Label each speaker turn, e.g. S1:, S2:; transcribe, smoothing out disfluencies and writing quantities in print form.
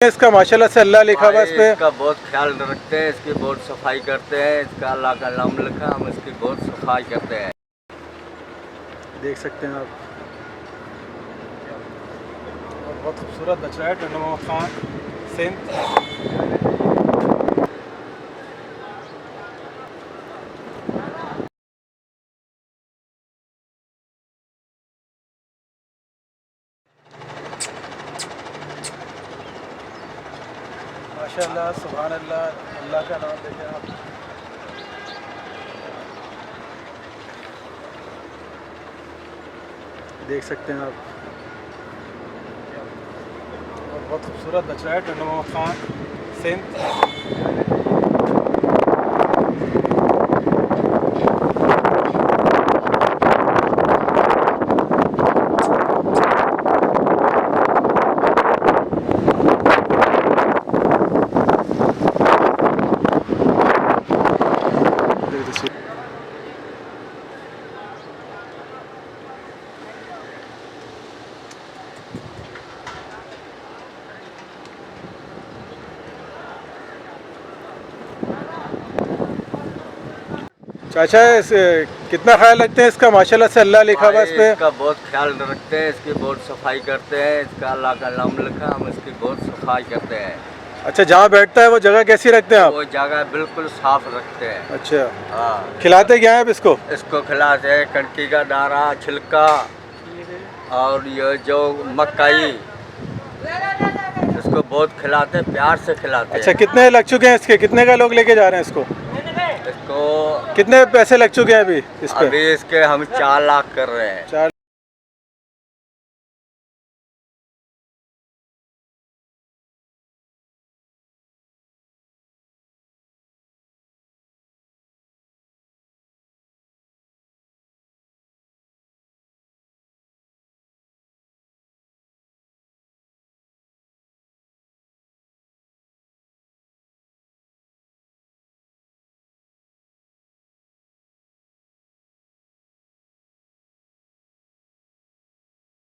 S1: इसका माशाल्लाह से अल्लाह लिखा हुआ इस पे।
S2: इसका बहुत ख्याल रखते हैं, इसकी बहुत सफाई करते हैं, इसका अल्लाह का नाम लिखा, हम इसकी बहुत सफाई करते हैं।
S1: देख सकते हैं आप, और बहुत खूबसूरत बच रहा है टंडो मोहम्मद खान सिंध। माशाअल्लाह, सुबहान अल्लाह, अल्लाह का नाम देखें आप। देख सकते हैं आप, और बहुत खूबसूरत बच रहा है टंडो मोहम्मद खान सिंध। चाचा कितना ख्याल रखते हैं इसका? माशाल्लाह से अल्लाह लिखा हुआ इस पे।
S2: इसका बहुत ख्याल रखते हैं, इसकी बहुत सफाई करते हैं, इसका अल्लाह का नाम लिखा, हम इसकी बहुत सफाई करते हैं।
S1: अच्छा, जहाँ बैठता है वो जगह कैसी रखते हैं आप?
S2: वो जगह बिल्कुल साफ रखते हैं।
S1: अच्छा,
S2: हाँ।
S1: खिलाते क्या है आप इसको?
S2: इसको खिलाते हैं कणकी का दाना, छिलका, और ये जो मकई, इसको बहुत खिलाते हैं, प्यार से खिलाते हैं।
S1: अच्छा, कितने लग चुके हैं इसके? कितने का लोग लेके जा रहे हैं इसको?
S2: इसको
S1: कितने पैसे लग चुके हैं अभी इस पे?
S2: अभी इसके हम 4 लाख कर रहे हैं।
S1: 4